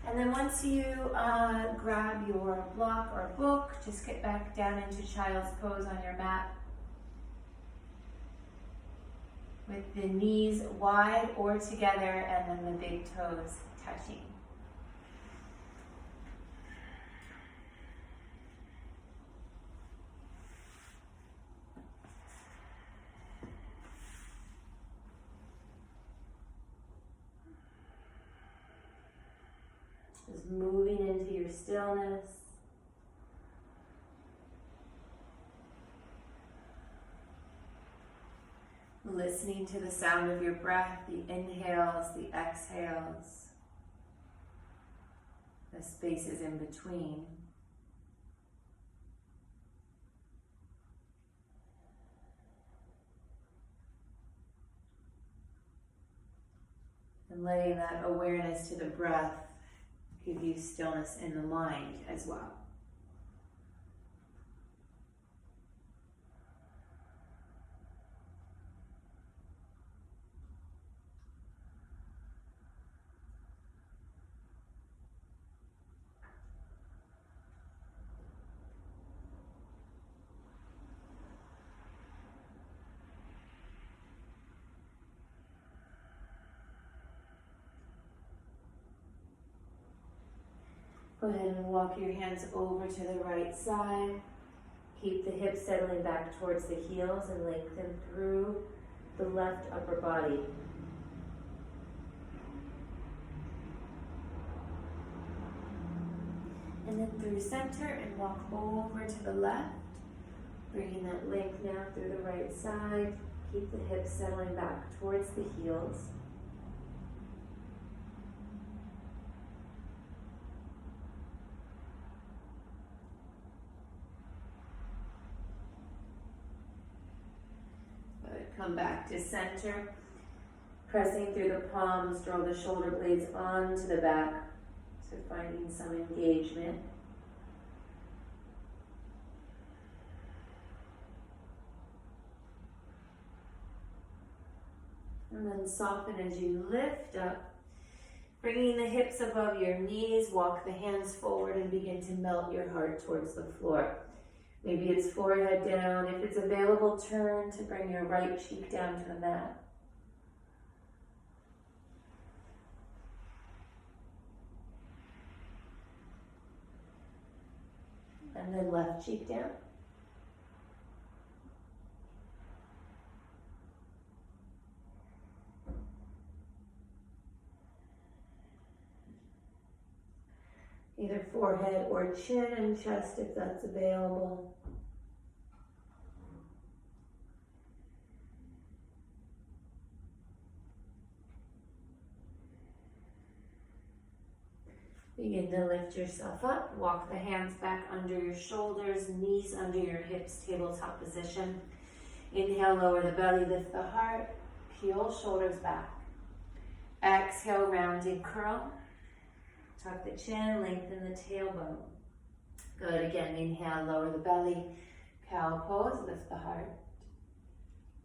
And then once you grab your block or book, just get back down into child's pose on your mat with the knees wide or together and then the big toes touching. Just moving into your stillness. Listening to the sound of your breath, the inhales, the exhales, the spaces in between. And letting that awareness to the breath give you stillness in the mind as well. Go ahead and walk your hands over to the right side. Keep the hips settling back towards the heels and lengthen through the left upper body. And then through center and walk over to the left. Bringing that length now through the right side. Keep the hips settling back towards the heels. Come back to center, pressing through the palms, draw the shoulder blades onto the back, so finding some engagement. And then soften as you lift up, bringing the hips above your knees, walk the hands forward and begin to melt your heart towards the floor. Maybe it's forehead down. If it's available, turn to bring your right cheek down to the mat. And then left cheek down. Either forehead or chin and chest if that's available. Begin to lift yourself up. Walk the hands back under your shoulders, knees under your hips, tabletop position. Inhale, lower the belly, lift the heart, peel shoulders back. Exhale, round and curl. Tuck the chin, lengthen the tailbone. Good, again, inhale, lower the belly, cow pose, lift the heart.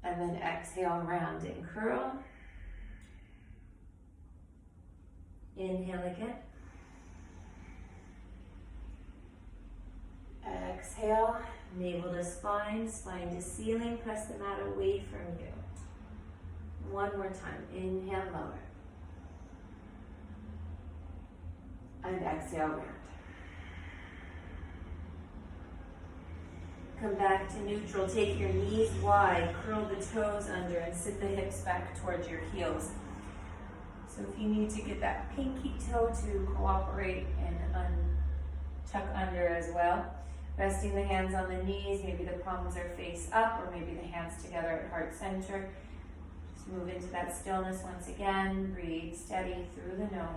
And then exhale, round and curl. Inhale again. Exhale, navel to spine, spine to ceiling, press the mat away from you. One more time, inhale, lower. And exhale, round. Come back to neutral. Take your knees wide, curl the toes under, and sit the hips back towards your heels. So if you need to get that pinky toe to cooperate and tuck under as well. Resting the hands on the knees, maybe the palms are face up, or maybe the hands together at heart center. Just move into that stillness once again. Breathe steady through the nose.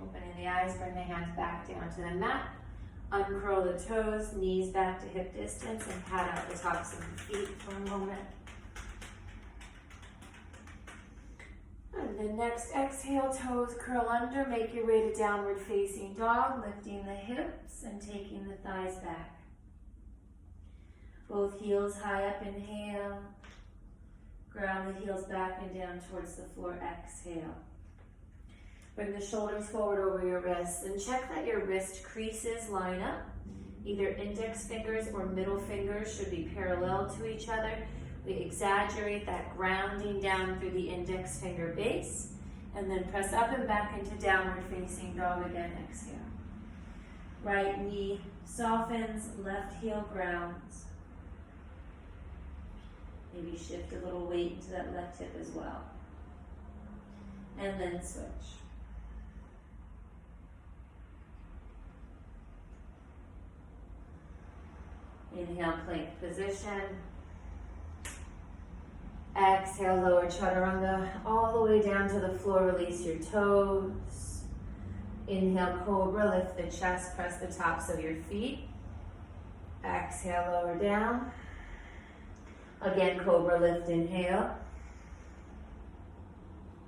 Opening the eyes, bring the hands back down to the mat. Uncurl the toes, knees back to hip distance, and pat out the tops of the feet for a moment. And then next exhale, toes curl under, make your way to downward facing dog, lifting the hips and taking the thighs back. Both heels high up, inhale. Ground the heels back and down towards the floor, exhale. Bring the shoulders forward over your wrists and check that your wrist creases line up. Either index fingers or middle fingers should be parallel to each other. We exaggerate that grounding down through the index finger base and then press up and back into downward facing dog again, exhale. Right knee softens, left heel grounds. Maybe shift a little weight into that left hip as well. And then switch. Inhale, plank position. Exhale, lower chaturanga all the way down to the floor. Release your toes. Inhale, cobra. Lift the chest. Press the tops of your feet. Exhale, lower down. Again, cobra. Lift, inhale.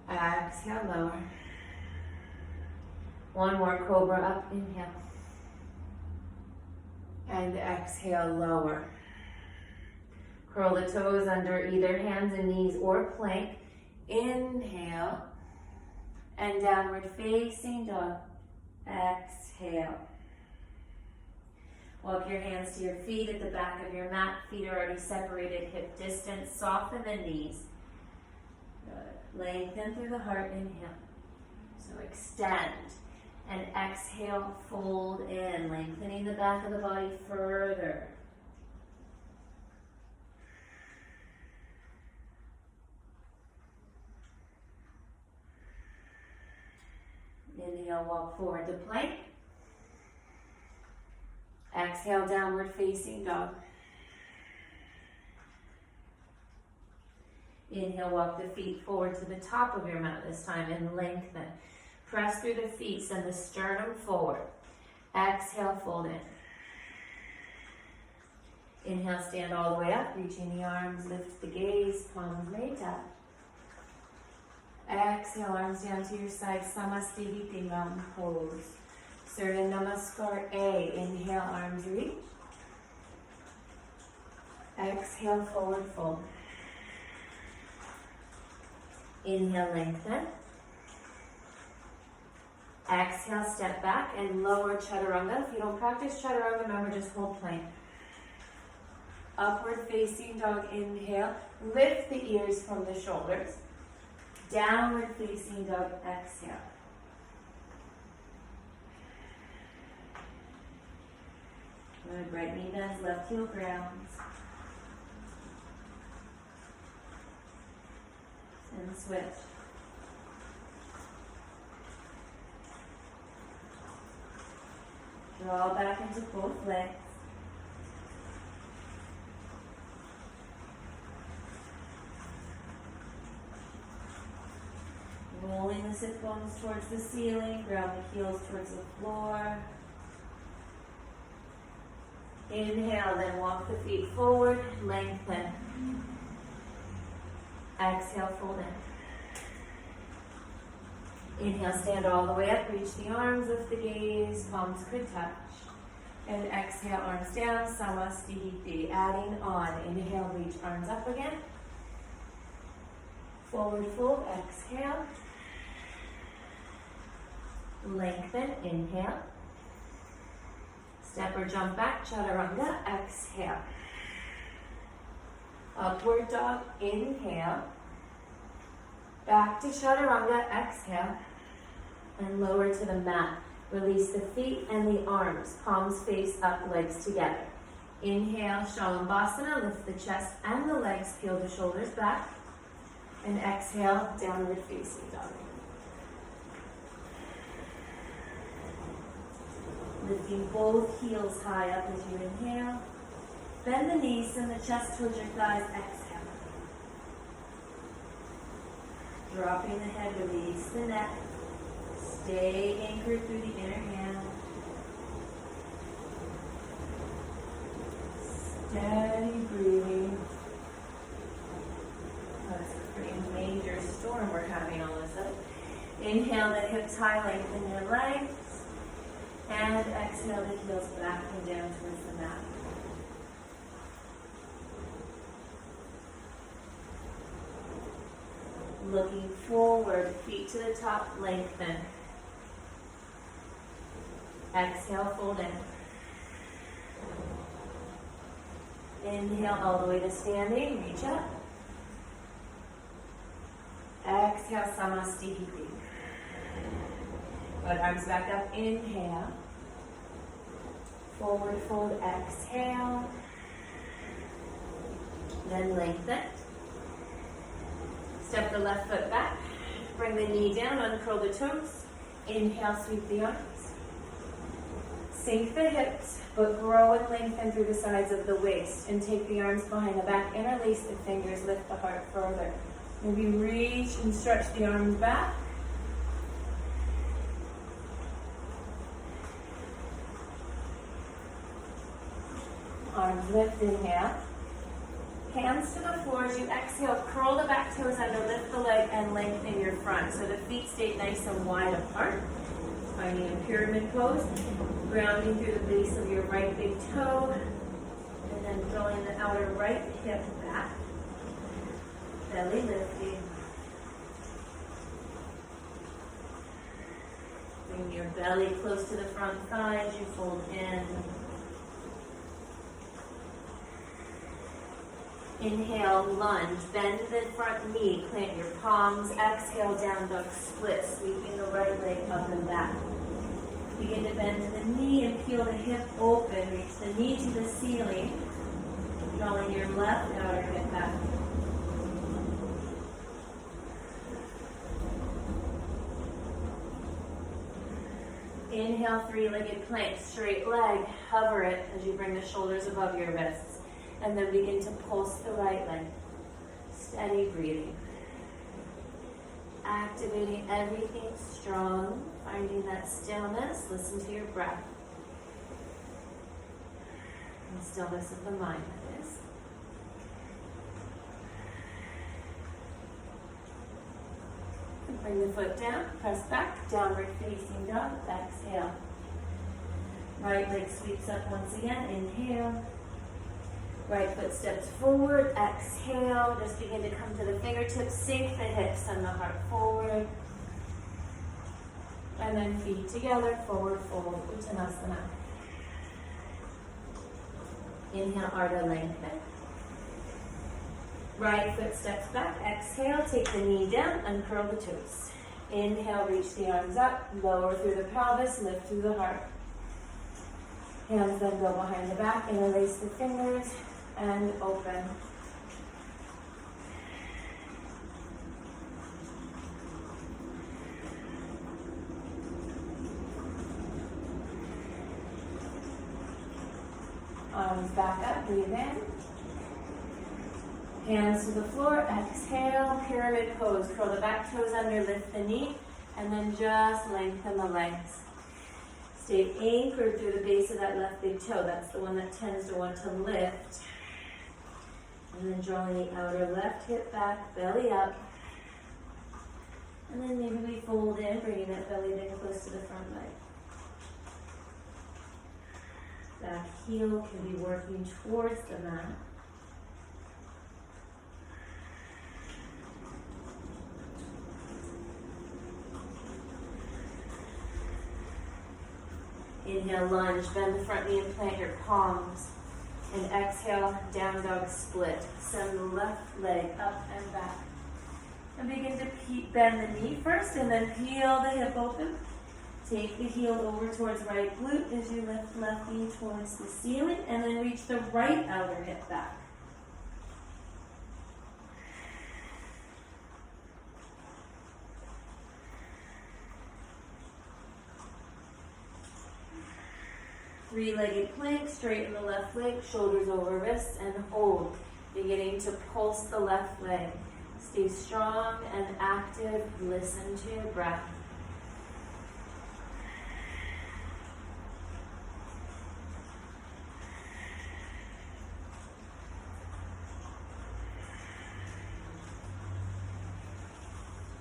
Exhale, lower. One more cobra up. Inhale. And exhale, lower. Curl the toes under either hands and knees or plank. Inhale. And downward facing dog. Exhale. Walk your hands to your feet at the back of your mat. Feet are already separated, hip distance. Soften the knees. Good. Lengthen through the heart. Inhale. So extend. And exhale, fold in, lengthening the back of the body further. Inhale, walk forward to plank. Exhale, downward facing dog. Inhale, walk the feet forward to the top of your mat this time and lengthen. Press through the feet, send the sternum forward. Exhale, fold in. Inhale, stand all the way up, reaching the arms, lift the gaze, palms may touch. Exhale, arms down to your side, Samasthiti, mountain pose. Surya Namaskar A, inhale, arms reach. Exhale, forward fold. Inhale, lengthen. Exhale, step back and lower chaturanga. If you don't practice chaturanga, remember just hold plank. Upward facing dog, inhale. Lift the ears from the shoulders. Downward facing dog, exhale. Good, right knee bends, left heel grounds. And switch. Draw back into both legs. Rolling the sit bones towards the ceiling, ground the heels towards the floor. Inhale, then walk the feet forward, lengthen. Exhale, fold in. Inhale, stand all the way up, reach the arms, lift the gaze, palms could touch. And exhale, arms down, Samasthiti, adding on. Inhale, reach arms up again. Forward fold, exhale. Lengthen, inhale. Step or jump back, chaturanga, exhale. Upward dog, inhale. Back to chaturanga, exhale. And lower to the mat. Release the feet and the arms, palms face up, legs together. Inhale, Shalabhasana, lift the chest and the legs, peel the shoulders back. And exhale, downward facing dog. Lifting both heels high up as you inhale. Bend the knees and the chest towards your thighs, exhale. Dropping the head, release the neck. Stay anchored through the inner hand. Steady breathing. Oh, it's a pretty major storm we're having on Inhale the hips high, lengthen your legs. And exhale the heels back and down towards the mat. Looking forward, feet to the top, lengthen. Exhale, fold in. Inhale all the way to standing, reach up. Exhale, Samasthiti. Good, arms back up, inhale. Forward fold, exhale. Then lengthen. Step the left foot back. Bring the knee down, uncurl the toes. Inhale, sweep the arms. Sink the hips, but grow and lengthen through the sides of the waist. And take the arms behind the back, interlace the fingers, lift the heart further. Maybe reach and stretch the arms back. Arms lift, inhale. Hands to the floor as you exhale. Curl the back toes under, lift the leg, and lengthen your front. So the feet stay nice and wide apart. Finding a pyramid pose. Grounding through the base of your right big toe. And then drawing the outer right hip back. Belly lifting. Bring your belly close to the front thigh as you fold in. Inhale, lunge, bend the front knee, plant your palms, exhale, down dog split, sweeping the right leg up and back. Begin to bend the knee and peel the hip open, reach the knee to the ceiling, drawing your left outer hip back. Inhale, three-legged plank, straight leg, hover it as you bring the shoulders above your wrists. And then begin to pulse the right leg. Steady breathing. Activating everything strong. Finding that stillness. Listen to your breath. And stillness of the mind, that is. Bring the foot down. Press back. Downward facing dog. Exhale. Right leg sweeps up once again. Inhale. Right foot steps forward, exhale, just begin to come to the fingertips, sink the hips and the heart forward. And then feet together, forward fold, Uttanasana. Inhale, Ardha lengthen. Right foot steps back, exhale, take the knee down, uncurl the toes. Inhale, reach the arms up, lower through the pelvis, lift through the heart. Hands then go behind the back, interlace the fingers, and open. Arms back up, breathe in. Hands to the floor, exhale, pyramid pose. Curl the back toes under, lift the knee, and then just lengthen the legs. Stay anchored through the base of that left big toe. That's the one that tends to want to lift. And then drawing the outer left hip back, belly up. And then maybe we fold in, bringing that belly down close to the front leg. Back heel can be working towards the mat. Inhale, lunge, bend the front knee and plant your palms. And exhale, down dog split. Send the left leg up and back. And begin to bend the knee first and then peel the hip open. Take the heel over towards right glute as you lift left knee towards the ceiling and then reach the right outer hip back. Three-legged plank, straighten the left leg, shoulders over wrists, and hold. Beginning to pulse the left leg. Stay strong and active. Listen to your breath.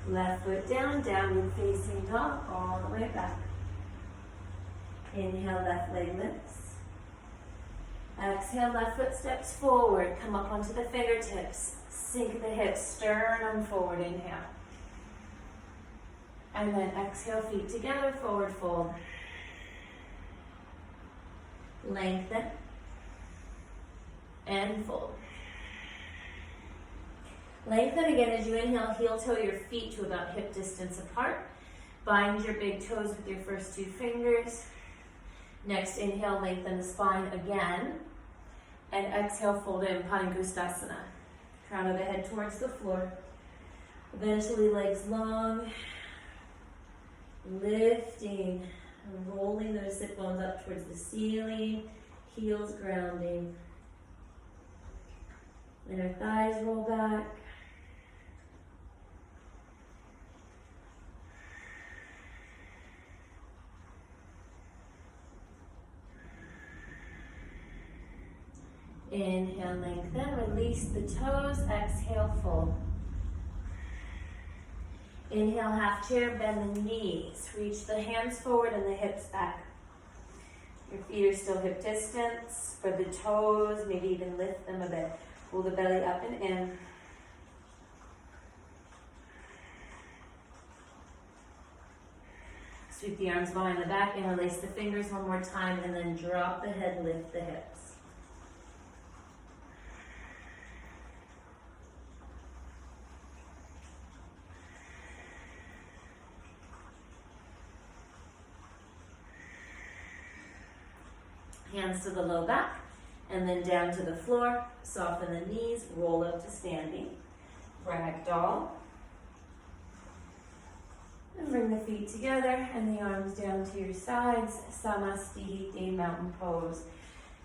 Left foot down, downward facing dog, all the way back. Inhale, left leg lifts. Exhale, left foot steps forward. Come up onto the fingertips. Sink the hips, sternum forward, inhale. And then exhale, feet together, forward fold. Lengthen. And fold. Lengthen again as you inhale, heel toe your feet to about hip distance apart. Bind your big toes with your first two fingers. Next, inhale, lengthen the spine again. And exhale, fold in, Padangusthasana. Crown of the head towards the floor. Eventually, legs long. Lifting and rolling those sit bones up towards the ceiling. Heels grounding. Inner thighs roll back. Inhale, lengthen, release the toes, exhale, fold. Inhale, half chair, bend the knees. Reach the hands forward and the hips back. Your feet are still hip distance. Spread the toes, maybe even lift them a bit. Pull the belly up and in. Sweep the arms behind the back, interlace the fingers one more time, and then drop the head, lift the hips. Hands to the low back, and then down to the floor. Soften the knees, roll up to standing. Ragdoll. And bring the feet together and the arms down to your sides. Samastihiti, mountain pose.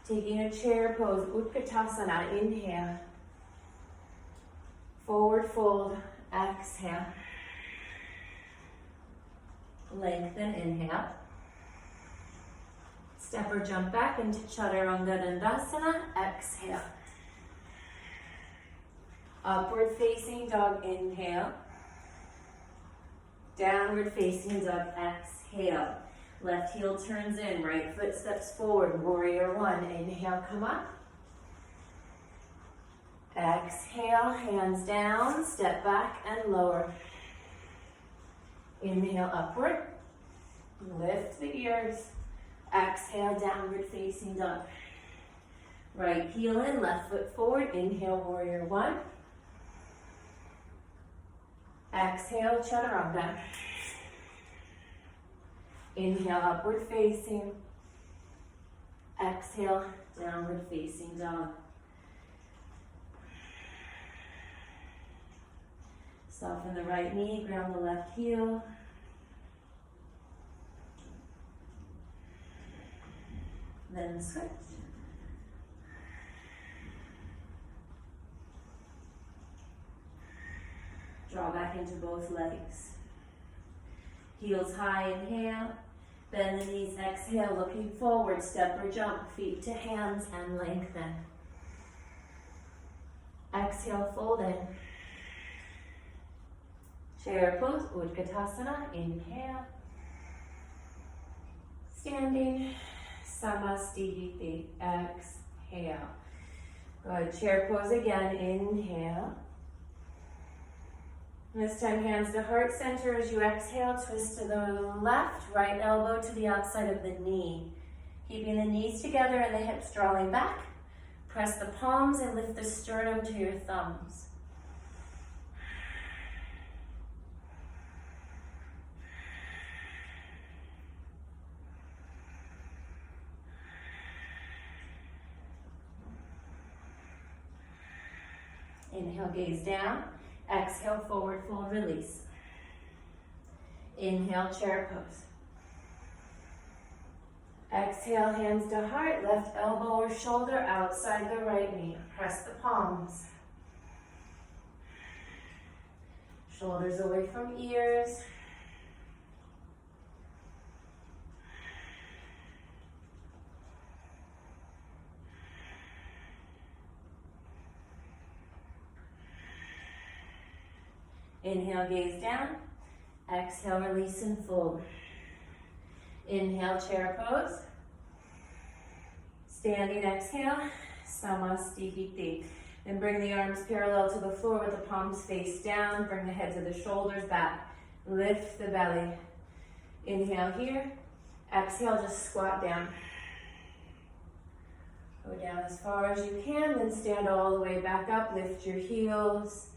Taking a chair pose, Utkatasana, inhale. Forward fold, exhale. Lengthen, inhale. Step or jump back into Chaturanga Dandasana, exhale. Upward facing dog, inhale. Downward facing dog, exhale. Left heel turns in, right foot steps forward, warrior one. Inhale, come up. Exhale, hands down, step back and lower. Inhale, upward. Lift the ears. Exhale, downward facing dog. Right heel in, left foot forward. Inhale, warrior one. Exhale, chaturanga. Inhale, upward facing. Exhale, downward facing dog. Soften the right knee, ground the left heel. Then switch. Draw back into both legs. Heels high, inhale. Bend the knees, exhale, looking forward. Step or jump, feet to hands and lengthen. Exhale, fold in. Chair pose, Utkatasana, inhale. Standing. Samastihiti, exhale. Good, chair pose again, inhale. This time hands to heart center as you exhale, twist to the left, right elbow to the outside of the knee. Keeping the knees together and the hips drawing back. Press the palms and lift the sternum to your thumbs. Inhale, gaze down. Exhale, forward fold, release. Inhale, chair pose. Exhale, hands to heart, left elbow or shoulder outside the right knee. Press the palms. Shoulders away from ears. Inhale, gaze down. Exhale, release and fold. Inhale, chair pose. Standing exhale, Samasthiti. Then bring the arms parallel to the floor with the palms face down. Bring the heads of the shoulders back. Lift the belly. Inhale here. Exhale, just squat down. Go down as far as you can, then stand all the way back up. Lift your heels.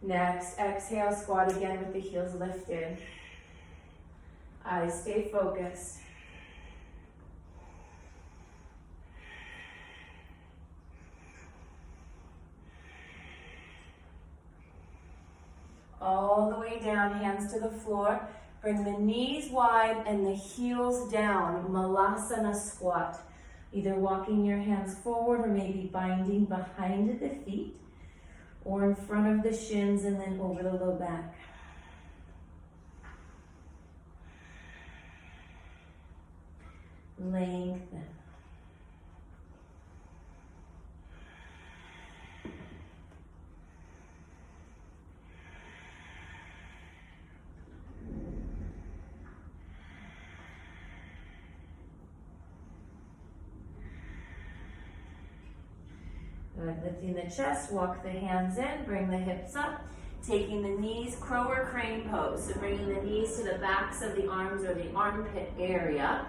Next, exhale, squat again with the heels lifted. Eyes stay focused. All the way down, hands to the floor. Bring the knees wide and the heels down. Malasana squat. Either walking your hands forward or maybe binding behind the feet or in front of the shins and then over the low back. Lengthen. Good. Lifting the chest, walk the hands in, bring the hips up, taking the knees, crow or crane pose. So bringing the knees to the backs of the arms or the armpit area.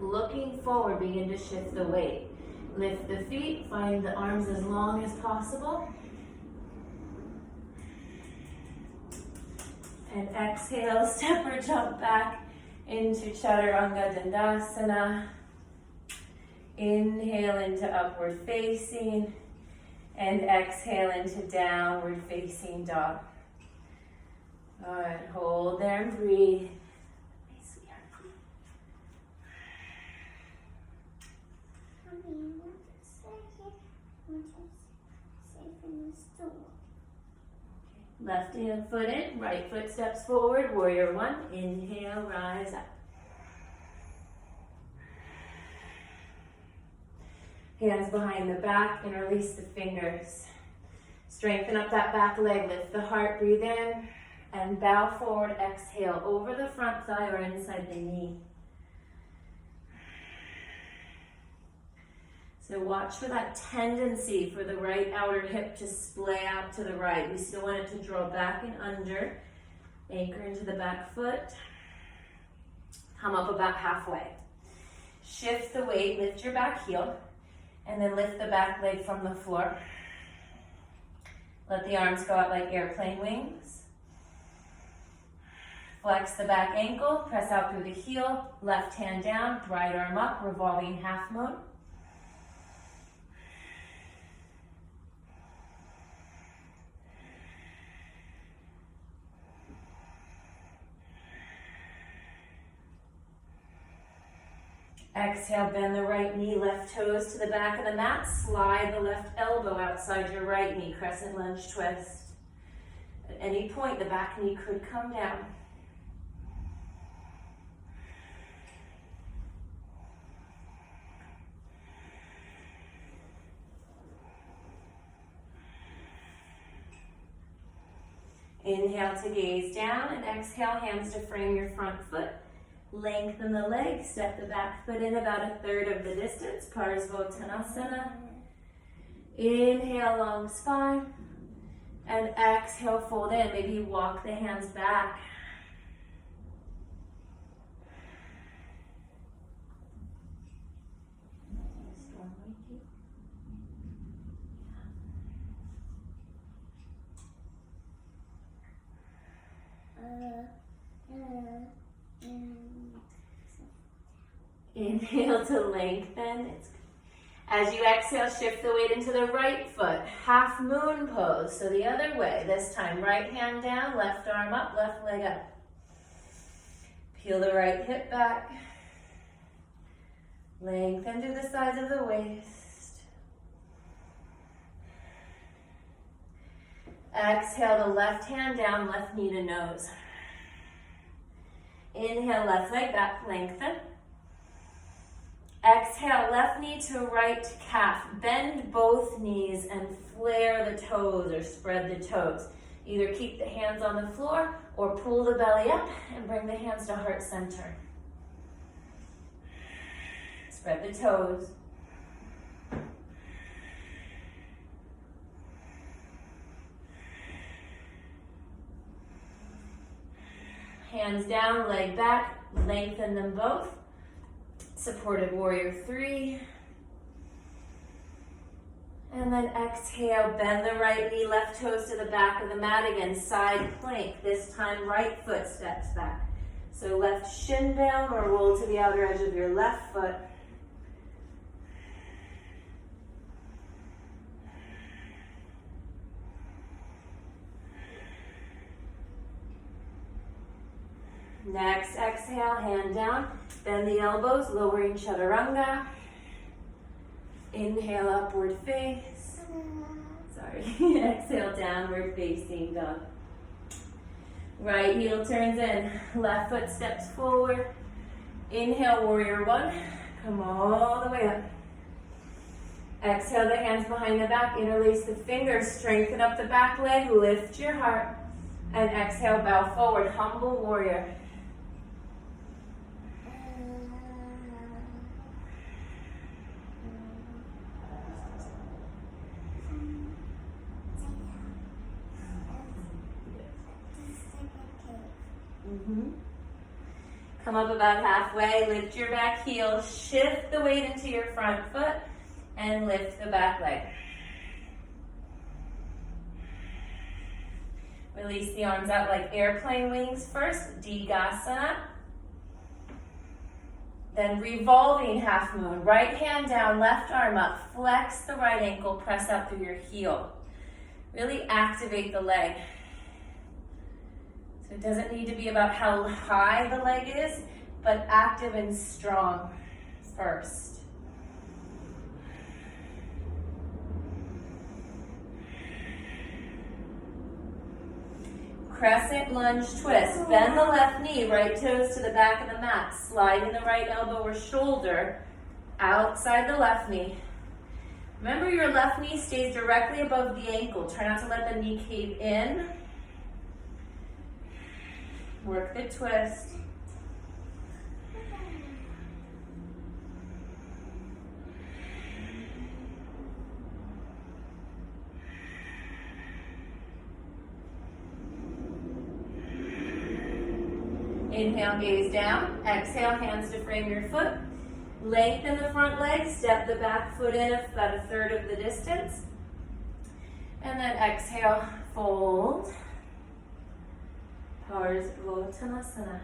Looking forward, begin to shift the weight. Lift the feet, find the arms as long as possible. And exhale, step or jump back into Chaturanga Dandasana. Inhale into upward facing. And exhale into downward facing dog. All right, hold there and breathe. Hey, sweetheart. Left hand foot in, right foot steps forward, warrior one. Inhale, rise up. Hands behind the back and release the fingers. Strengthen up that back leg, lift the heart, breathe in, and bow forward, exhale over the front thigh or inside the knee. So watch for that tendency for the right outer hip to splay out to the right. We still want it to draw back and under. Anchor into the back foot. Come up about halfway. Shift the weight, lift your back heel. And then lift the back leg from the floor. Let the arms go out like airplane wings. Flex the back ankle, press out through the heel, left hand down, right arm up, revolving half moon. Exhale, bend the right knee, left toes to the back of the mat. Slide the left elbow outside your right knee, crescent lunge twist. At any point, the back knee could come down. Inhale to gaze down and exhale, hands to frame your front foot. Lengthen the leg, step the back foot in about a third of the distance, Parsvottanasana. Inhale, long spine, and exhale, fold in. Maybe walk the hands back. Inhale to lengthen. As you exhale, shift the weight into the right foot. Half moon pose. So the other way. This time, right hand down, left arm up, left leg up. Peel the right hip back. Lengthen through the sides of the waist. Exhale the left hand down, left knee to nose. Inhale, left leg back, lengthen. Exhale, left knee to right calf. Bend both knees and flare the toes or spread the toes. Either keep the hands on the floor or pull the belly up and bring the hands to heart center. Spread the toes. Hands down, leg back, lengthen them both. Supported warrior 3. And then exhale, bend the right knee, left toes to the back of the mat again, side plank. This time right foot steps back. So left shin down or roll to the outer edge of your left foot. Next, exhale, hand down, bend the elbows, lowering chaturanga. Inhale, upward face. Sorry, exhale, downward facing dog. Right heel turns in, left foot steps forward. Inhale, warrior 1, come all the way up. Exhale, the hands behind the back, interlace the fingers, strengthen up the back leg, lift your heart. And exhale, bow forward, humble warrior. Come up about halfway, lift your back heel, shift the weight into your front foot, and lift the back leg. Release the arms out like airplane wings first, Digasana. Then revolving half moon, right hand down, left arm up, flex the right ankle, press out through your heel. Really activate the leg. It doesn't need to be about how high the leg is, but active and strong first. Crescent lunge twist. Bend the left knee, right toes to the back of the mat. Sliding the right elbow or shoulder outside the left knee. Remember, your left knee stays directly above the ankle. Try not to let the knee cave in. Work the twist. Inhale, gaze down. Exhale, hands to frame your foot. Lengthen the front leg, step the back foot in about a third of the distance. And then exhale, fold. Parsvottanasana.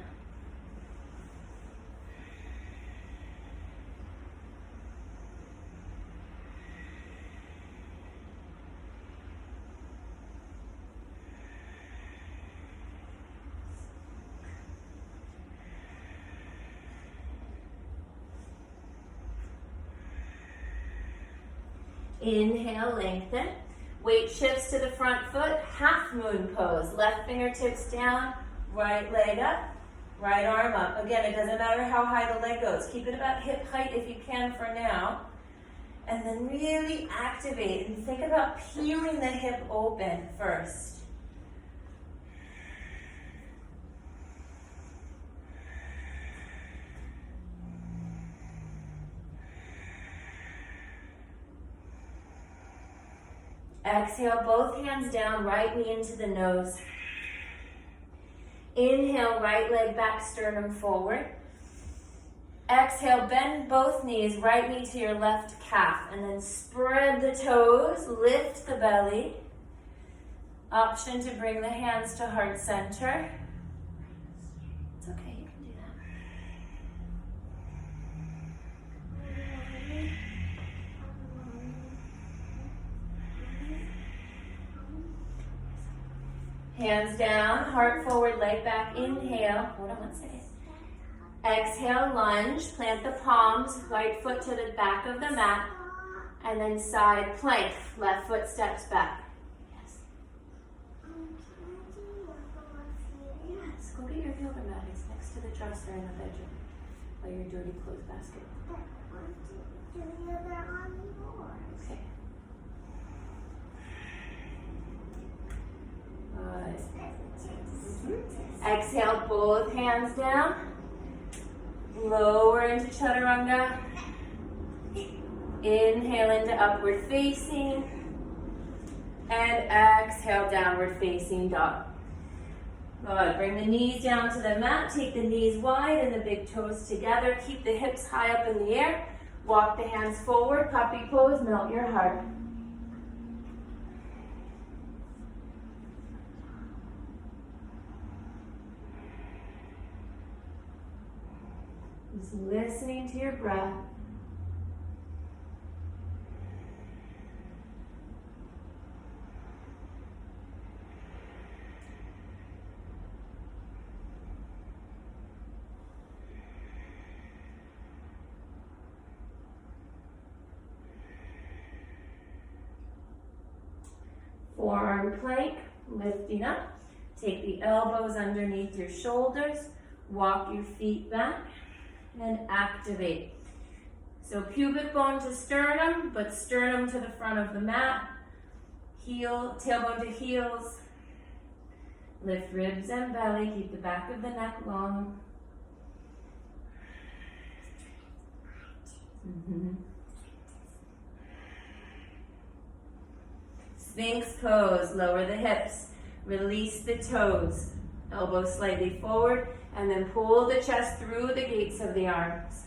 Inhale, lengthen. Weight shifts to the front foot, half moon pose. Left fingertips down, right leg up, right arm up. Again, it doesn't matter how high the leg goes. Keep it about hip height if you can for now. And then really activate and think about peeling the hip open first. Exhale, both hands down, right knee into the nose. Inhale, right leg back, sternum forward. Exhale, bend both knees, right knee to your left calf, and then spread the toes, lift the belly. Option to bring the hands to heart center. It's okay, you can do that. Hands down, heart forward, leg back, inhale. Hold on one second. Exhale, lunge, plant the palms, right foot to the back of the mat, and then side plank, left foot steps back. Yes. Yes, go get your yoga mat. It's next to the dresser in the bedroom, by your dirty clothes basket. Okay. Exhale, both hands down. Lower into chaturanga. Inhale into upward facing. And exhale, downward facing dog. Good. Bring the knees down to the mat. Take the knees wide and the big toes together. Keep the hips high up in the air. Walk the hands forward. Puppy pose. Melt your heart. Just listening to your breath. Forearm plank, lifting up. Take the elbows underneath your shoulders. Walk your feet back and activate. So pubic bone to sternum, but sternum to the front of the mat. Heel, tailbone to heels. Lift ribs and belly. Keep the back of the neck long. Sphinx pose, lower the hips, release the toes, elbows slightly forward, and then pull the chest through the gates of the arms.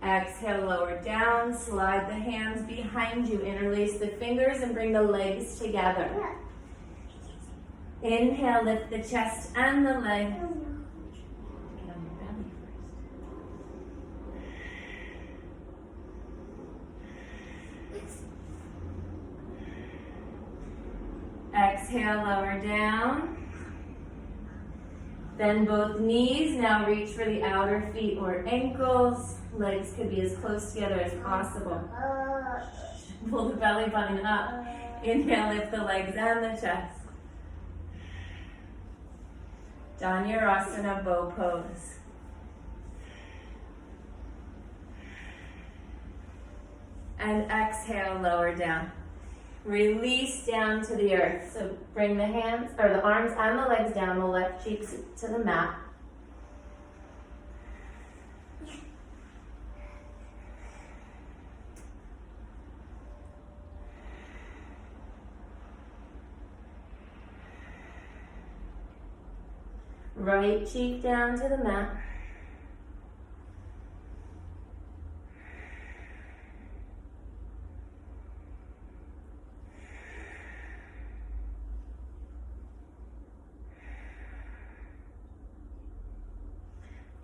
Exhale, lower down, slide the hands behind you, interlace the fingers and bring the legs together. Inhale, lift the chest and the legs. Get on your belly first. Exhale, lower down. Bend both knees, now reach for the outer feet or ankles. Legs could be as close together as possible. Pull the belly button up. Inhale, lift the legs and the chest. Dhanurasana, bow pose. And exhale, lower down. Release down to the earth. So bring the hands, or the arms and the legs down, the left cheeks to the mat. Right cheek down to the mat.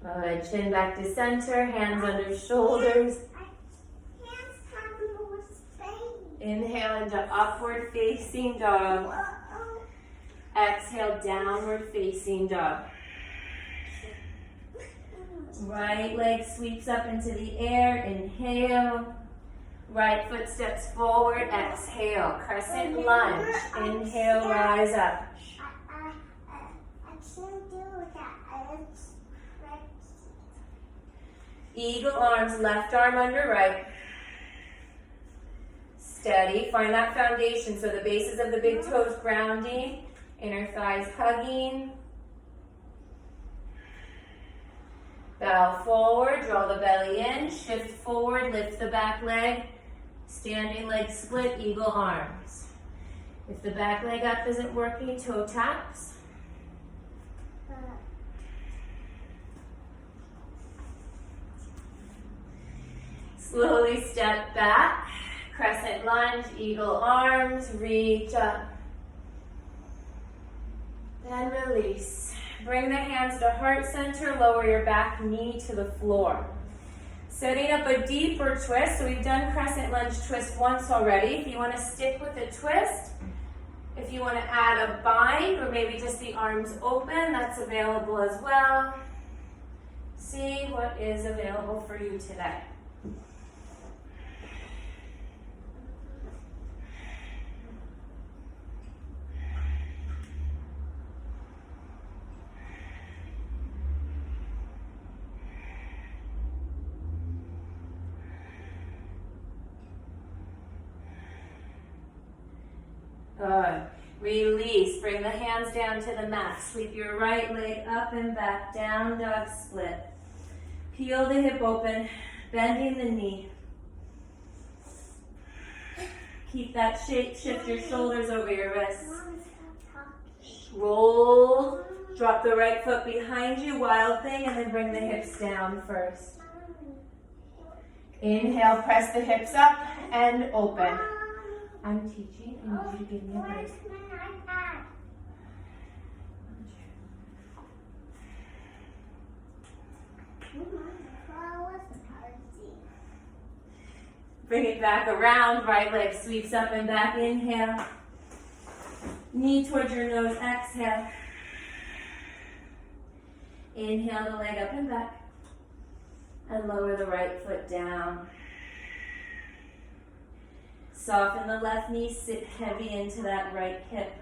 Good. Chin back to center, hands under shoulders. Inhale into upward facing dog. Exhale, downward facing dog. Right leg sweeps up into the air. Inhale. Right foot steps forward. Exhale. Crescent lunge. Inhale, rise up. I can't do that. Eagle arms, left arm under right. Steady. Find that foundation. So the bases of the big toes grounding. Inner thighs hugging. Bow forward, draw the belly in, shift forward, lift the back leg. Standing leg split, eagle arms. If the back leg up isn't working, toe taps. Slowly step back, crescent lunge, eagle arms, reach up. Then release. Bring the hands to heart center, lower your back knee to the floor. Setting up a deeper twist. So we've done crescent lunge twist once already. If you want to stick with the twist, if you want to add a bind or maybe just the arms open, that's available as well. See what is available for you today. Good. Release. Bring the hands down to the mat. Sweep your right leg up and back. Down dog split. Peel the hip open. Bending the knee. Keep that shape. Shift your shoulders over your wrists. Roll. Drop the right foot behind you. Wild thing. And then bring the hips down first. Inhale. Press the hips up and open. I'm teaching. I need you to give me a break. Bring it back around. Right leg sweeps up and back. Inhale. Knee towards your nose. Exhale. Inhale the leg up and back. And lower the right foot down. Soften the left knee. Sit heavy into that right hip.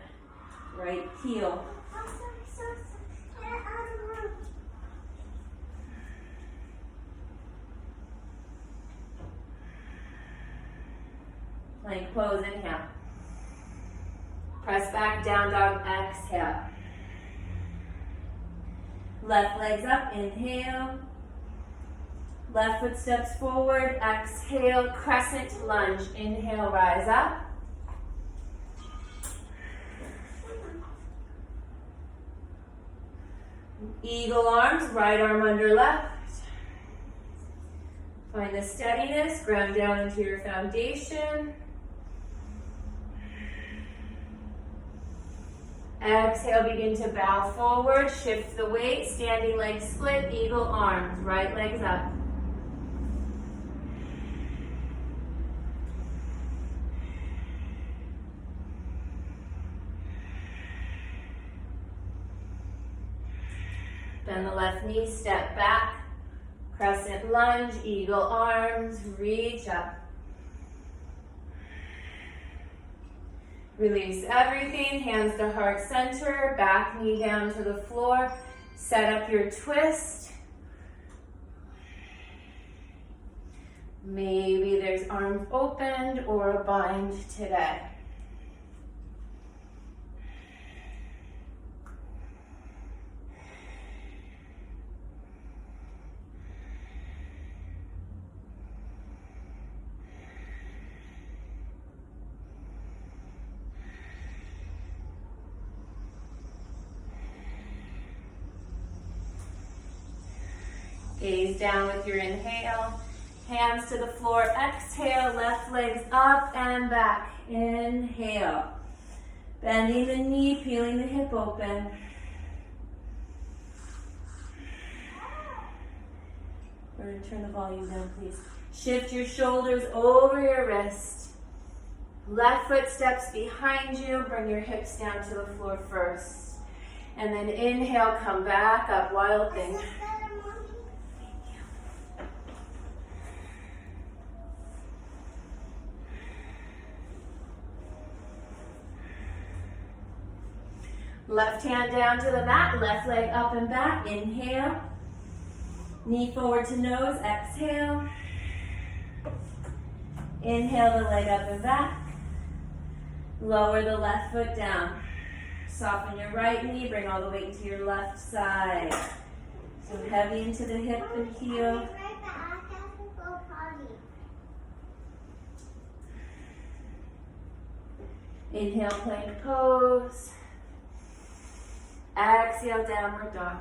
Right heel. Plank pose, inhale. Press back, down dog, exhale. Left legs up, inhale. Left foot steps forward, exhale, crescent lunge. Inhale, rise up. Eagle arms, right arm under left. Find the steadiness, ground down into your foundation. Exhale, begin to bow forward, shift the weight, standing leg split, eagle arms, right legs up. Bend the left knee, step back, crescent lunge, eagle arms, reach up. Release everything, hands to heart center, back knee down to the floor. Set up your twist. Maybe there's arms opened or a bind today. Gaze down with your inhale. Hands to the floor. Exhale. Left legs up and back. Inhale. Bending the knee, peeling the hip open. We're going to turn the volume down, please. Shift your shoulders over your wrist. Left foot steps behind you. Bring your hips down to the floor first. And then inhale, come back up. Wild thing. Left hand down to the mat, left leg up and back. Inhale. Knee forward to nose, exhale. Inhale the leg up and back. Lower the left foot down. Soften your right knee, bring all the weight to your left side. So heavy into the hip and heel. Inhale, plank pose. Exhale, downward dog.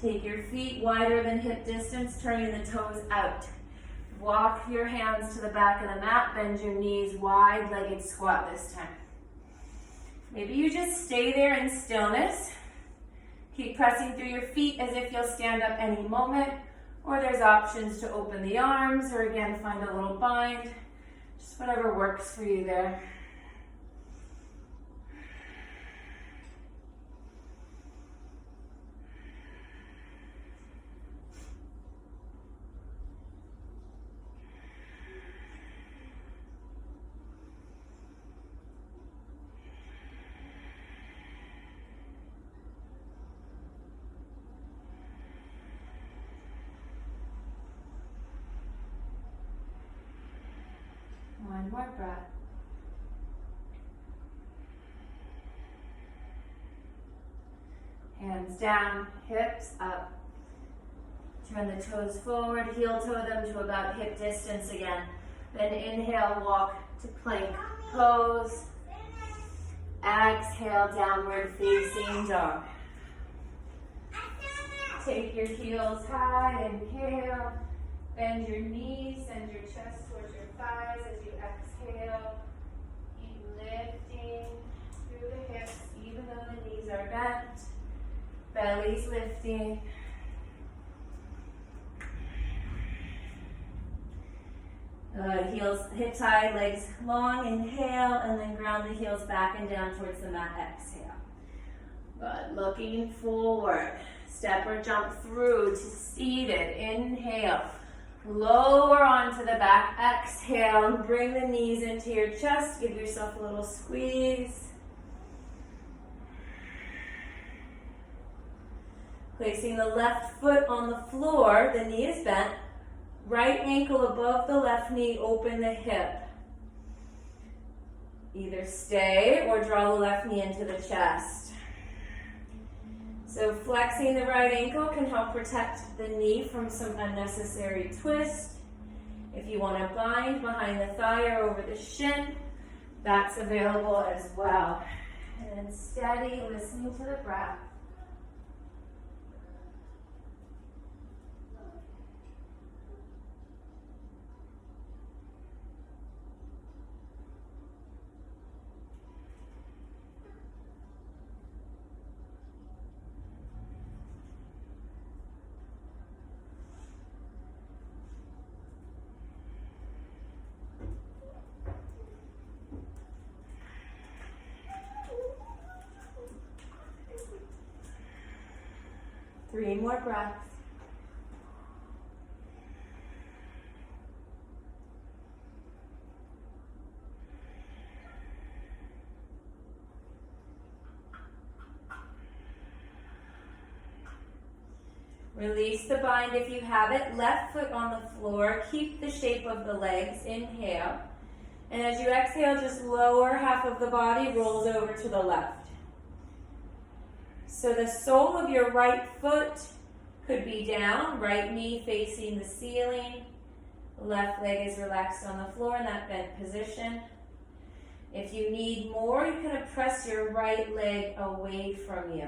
Take your feet wider than hip distance, turning the toes out. Walk your hands to the back of the mat, bend your knees, wide-legged squat this time. Maybe you just stay there in stillness. Keep pressing through your feet as if you'll stand up any moment, or there's options to open the arms, or again, find a little bind. Just whatever works for you there. One more breath. Hands down, hips up. Turn the toes forward, heel toe them to about hip distance again. Then inhale, walk to plank pose. Exhale, downward facing dog. Take your heels high, inhale. Bend your knees, send your chest towards your thighs as you exhale. Keep lifting through the hips, even though the knees are bent. Belly's lifting. Heels hips high, legs long, inhale, and then ground the heels back and down towards the mat, exhale. Good, looking forward. Step or jump through to seated, inhale. Lower onto the back, exhale, and bring the knees into your chest. Give yourself a little squeeze. Placing the left foot on the floor, the knee is bent. Right ankle above the left knee, open the hip. Either stay or draw the left knee into the chest. So flexing the right ankle can help protect the knee from some unnecessary twist. If you want to bind behind the thigh or over the shin, that's available as well. And then steady, listening to the breath. Three more breaths. Release the bind if you have it. Left foot on the floor. Keep the shape of the legs. Inhale. And as you exhale, just lower half of the body rolls over to the left. So the sole of your right foot could be down, right knee facing the ceiling. Left leg is relaxed on the floor in that bent position. If you need more, you can press your right leg away from you.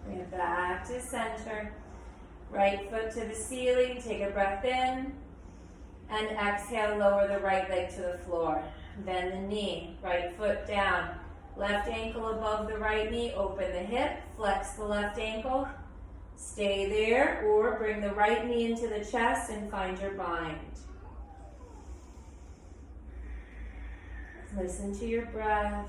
Bring it back to center. Right foot to the ceiling. Take a breath in. And exhale, lower the right leg to the floor. Bend the knee. Right foot down. Left ankle above the right knee. Open the hip. Flex the left ankle. Stay there. Or bring the right knee into the chest and find your bind. Listen to your breath.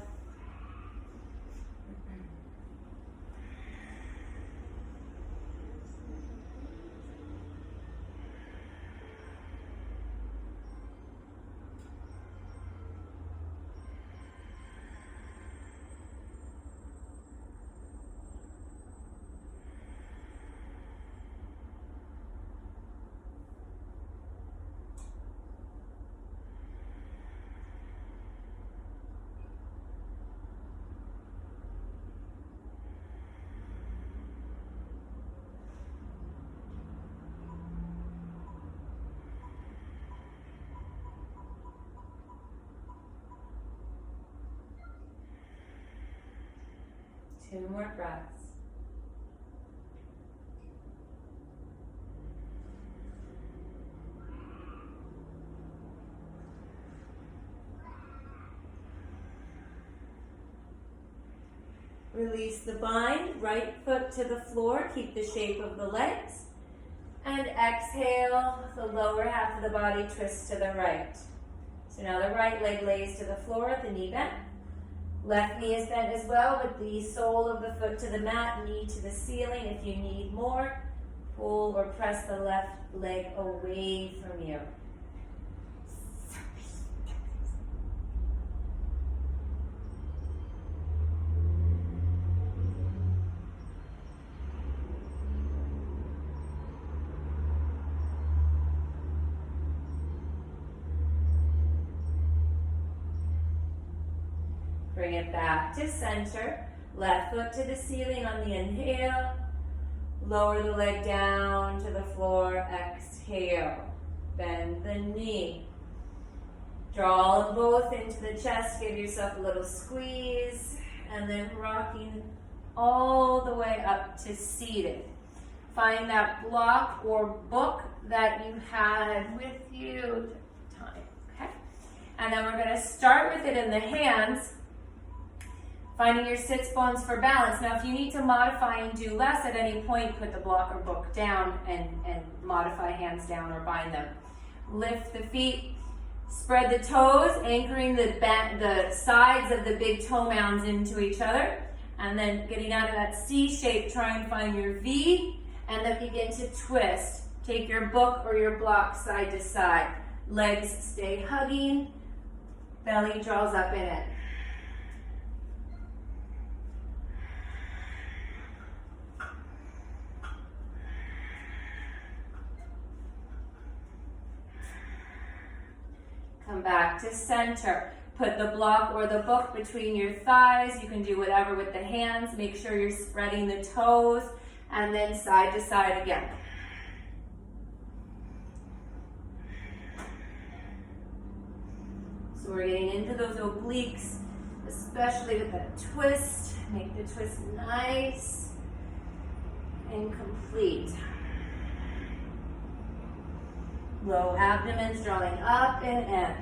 Two more breaths. Release the bind, right foot to the floor, keep the shape of the legs. And exhale, the lower half of the body twists to the right. So now the right leg lays to the floor, the knee bent. Left knee is bent as well, with the sole of the foot to the mat, knee to the ceiling. If you need more, pull or press the left leg away from you. Bring it back to center. Left foot to the ceiling on the inhale. Lower the leg down to the floor. Exhale. Bend the knee. Draw them both into the chest. Give yourself a little squeeze. And then rocking all the way up to seated. Find that block or book that you had with you. Okay? And then we're going to start with it in the hands. Finding your sits bones for balance. Now, if you need to modify and do less at any point, put the block or book down and modify hands down or bind them. Lift the feet. Spread the toes, anchoring the sides of the big toe mounds into each other. And then getting out of that C shape, try and find your V. And then begin to twist. Take your book or your block side to side. Legs stay hugging. Belly draws up in it. Come back to center. Put the block or the book between your thighs. You can do whatever with the hands. Make sure you're spreading the toes. And then side to side again. So we're getting into those obliques, especially with that twist. Make the twist nice and complete. Low abdomens drawing up and in.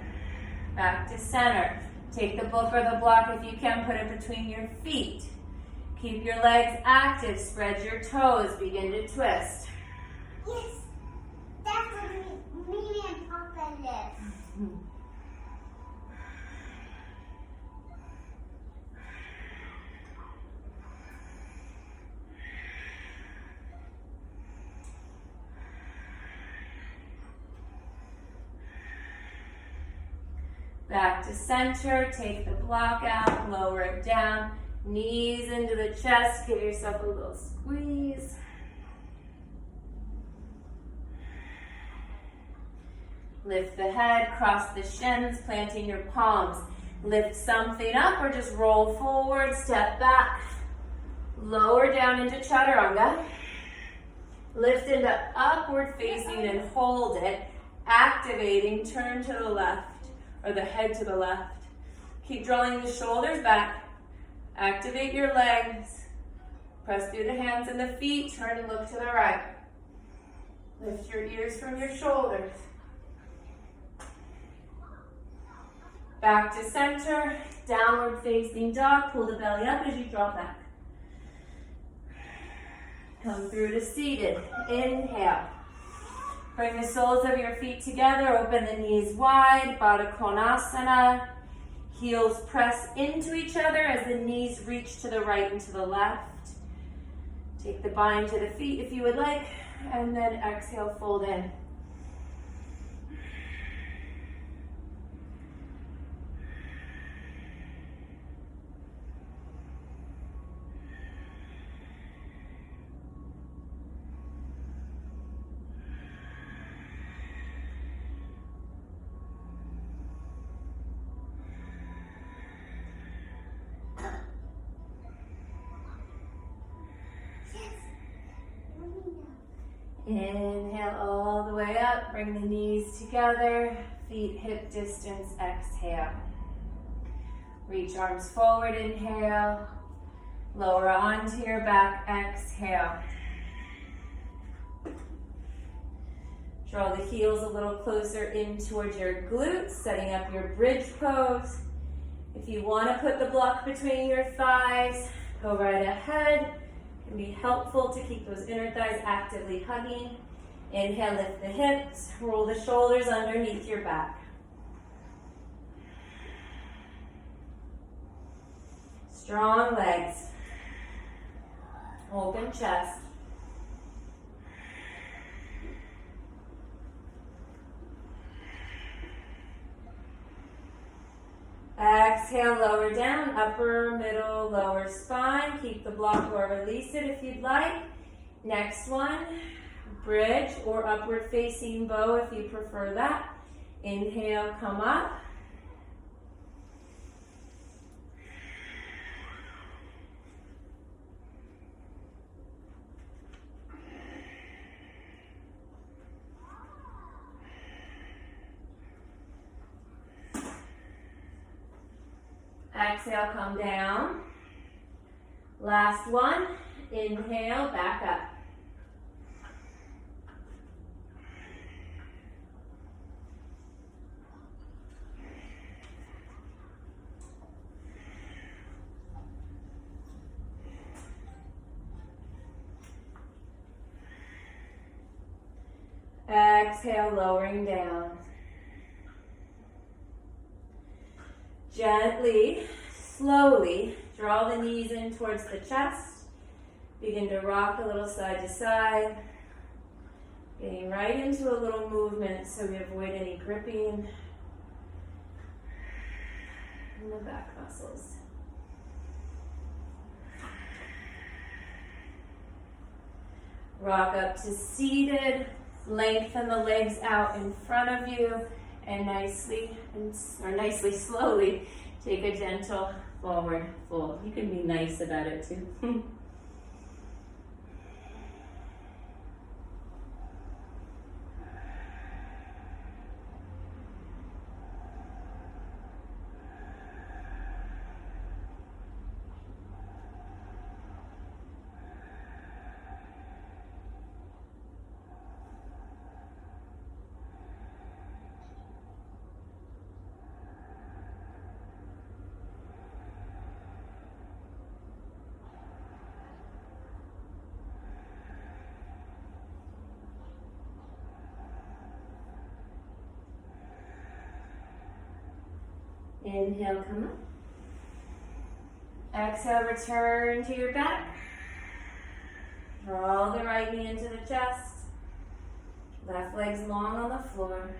Back to center. Take the book or the block if you can, put it between your feet. Keep your legs active, spread your toes, begin to twist. Yes, that's what me and Papa live. Back to center, take the block out, lower it down, knees into the chest, give yourself a little squeeze. Lift the head, cross the shins, planting your palms. Lift something up or just roll forward, step back. Lower down into chaturanga. Lift into upward facing and hold it. Activating, turn to the left. Or the head to the left. Keep drawing the shoulders back. Activate your legs. Press through the hands and the feet. Turn and look to the right. Lift your ears from your shoulders. Back to center. Downward facing dog. Pull the belly up as you draw back. Come through to seated. Inhale. Bring the soles of your feet together, open the knees wide, Baddha Konasana. Heels press into each other as the knees reach to the right and to the left. Take the bind to the feet if you would like, and then exhale, fold in. Inhale all the way up, bring the knees together, feet hip distance, exhale. Reach arms forward, inhale. Lower onto your back, exhale. Draw the heels a little closer in towards your glutes, setting up your bridge pose. If you want to put the block between your thighs, go right ahead. It can be helpful to keep those inner thighs actively hugging. Inhale, lift the hips, roll the shoulders underneath your back. Strong legs. Open chest. Exhale, lower down, upper, middle, lower spine. Keep the block or release it if you'd like. Next one, bridge or upward facing bow if you prefer that. Inhale, come up. Exhale, come down. Last one. Inhale, back up. Exhale, lowering down. Gently, slowly, draw the knees in towards the chest. Begin to rock a little side to side. Getting right into a little movement so we avoid any gripping in the back muscles. Rock up to seated. Lengthen the legs out in front of you and nicely, slowly take a gentle forward fold. You can be nice about it too. Inhale, come up. Exhale, return to your back. Draw the right knee into the chest. Left leg's long on the floor.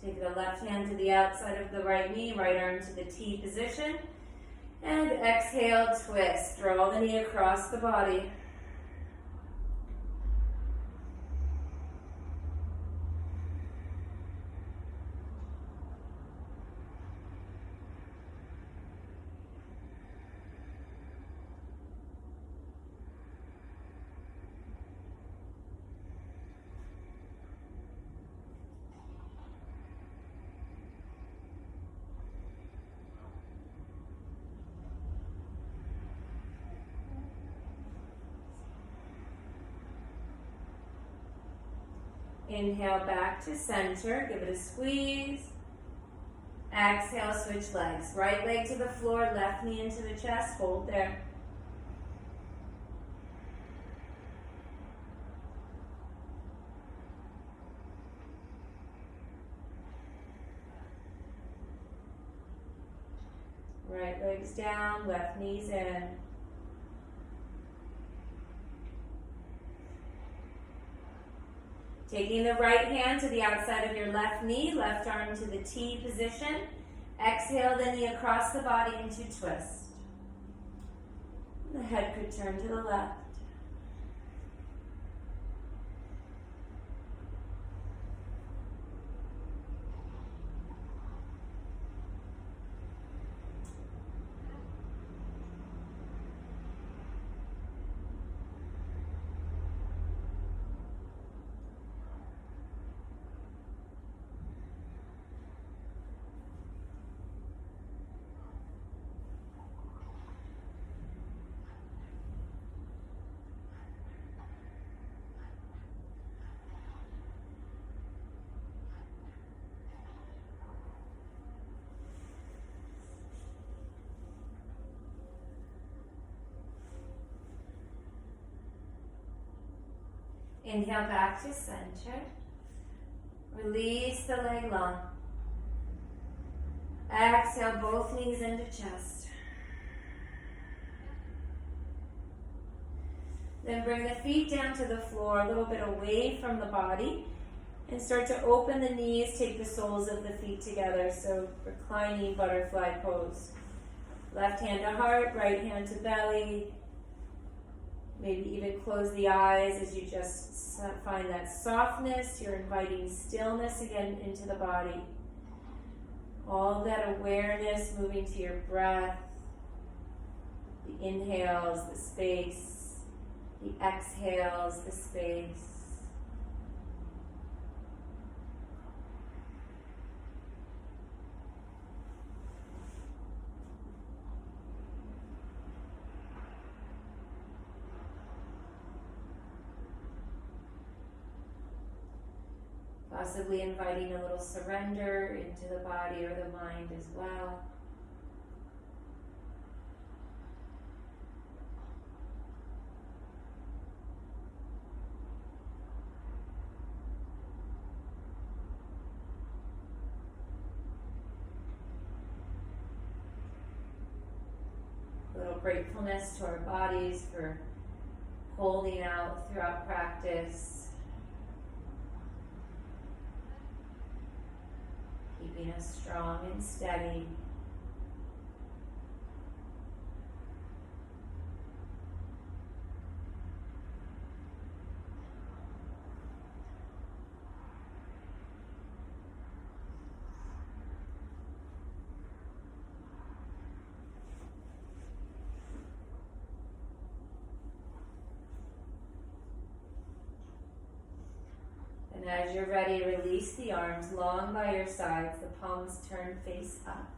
Take the left hand to the outside of the right knee, right arm to the T position. And exhale, twist. Draw the knee across the body. Inhale back to center, give it a squeeze. Exhale, switch legs. Right leg to the floor, left knee into the chest, hold there. Right leg's down, left knee's in. Taking the right hand to the outside of your left knee, left arm to the T position. Exhale the knee across the body into twist. The head could turn to the left. Inhale back to center. Release the leg long. Exhale, both knees into chest. Then bring the feet down to the floor, a little bit away from the body, and start to open the knees, take the soles of the feet together, so reclining butterfly pose. Left hand to heart, right hand to belly. Maybe even close the eyes as you just find that softness. You're inviting stillness again into the body. All that awareness moving to your breath, the The inhales, the space. The exhales, the space. Possibly inviting a little surrender into the body or the mind as well. A little gratefulness to our bodies for holding out throughout practice. Keeping us strong and steady. And as you're ready, release the arms long by your sides, the palms turn face up.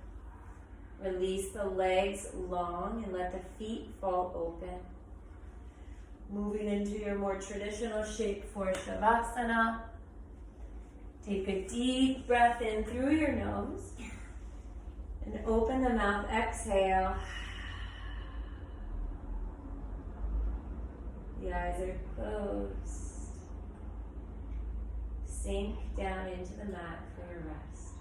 Release the legs long and let the feet fall open. Moving into your more traditional shape for Shavasana. Take a deep breath in through your nose and open the mouth, exhale. The eyes are closed. Sink down into the mat for your rest.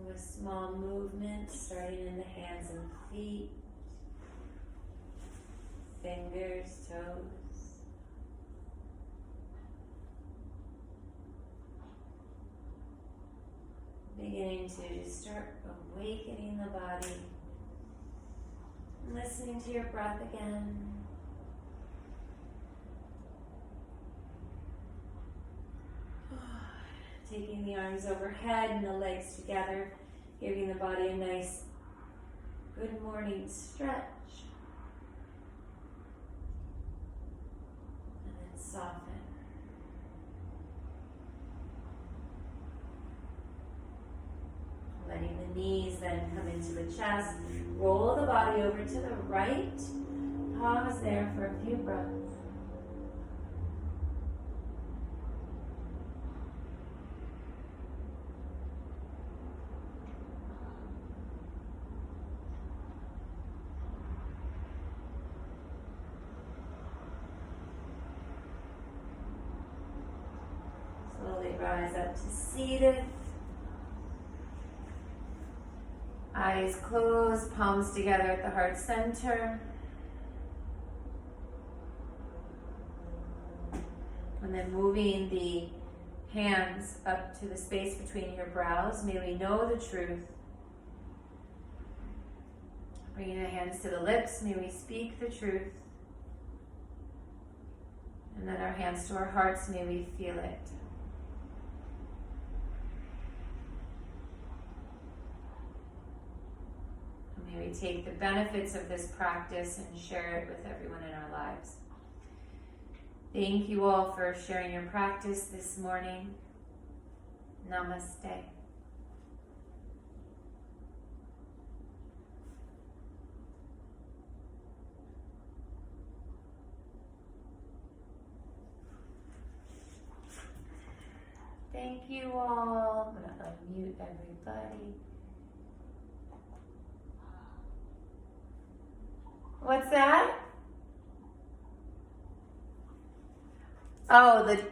With small movements, starting in the hands and feet, fingers, toes. Beginning to just start awakening the body, listening to your breath again. Taking the arms overhead and the legs together, giving the body a nice good morning stretch. And then soften. Letting the knees then come into the chest. Roll the body over to the right. Pause there for a few breaths. Slowly rise up to seated. Eyes closed, palms together at the heart center. And then moving the hands up to the space between your brows. May we know the truth. Bringing the hands to the lips. May we speak the truth. And then our hands to our hearts. May we feel it. And may we take the benefits of this practice and share it with everyone in our lives. Thank you all for sharing your practice this morning. Namaste. Thank you all. I'm going to unmute everybody. What's that? Oh, the